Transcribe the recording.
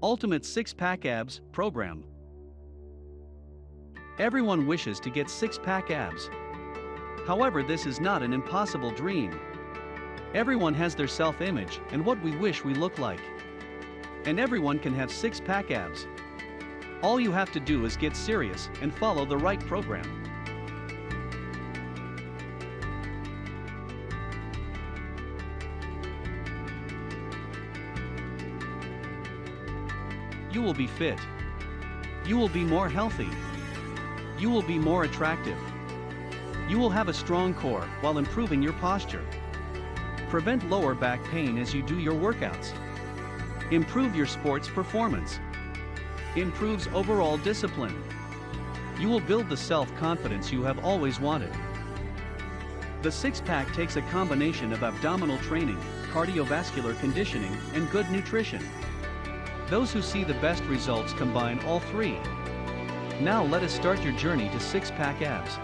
Ultimate Six-Pack Abs Program. Everyone wishes to get six-pack abs. However, this is not an impossible dream. Everyone has their self-image and what we wish we look like. And everyone can have six-pack abs. All you have to do is get serious and follow the right program. You will be fit. You will be more healthy. You will be more attractive. You will have a strong core while improving your posture. Prevent lower back pain as you do your workouts. Improve your sports performance. Improves overall discipline. You will build the self-confidence you have always wanted. The six-pack takes a combination of abdominal training, cardiovascular conditioning, and good nutrition. Those who see the best results combine all three. Now let us start your journey to six-pack abs.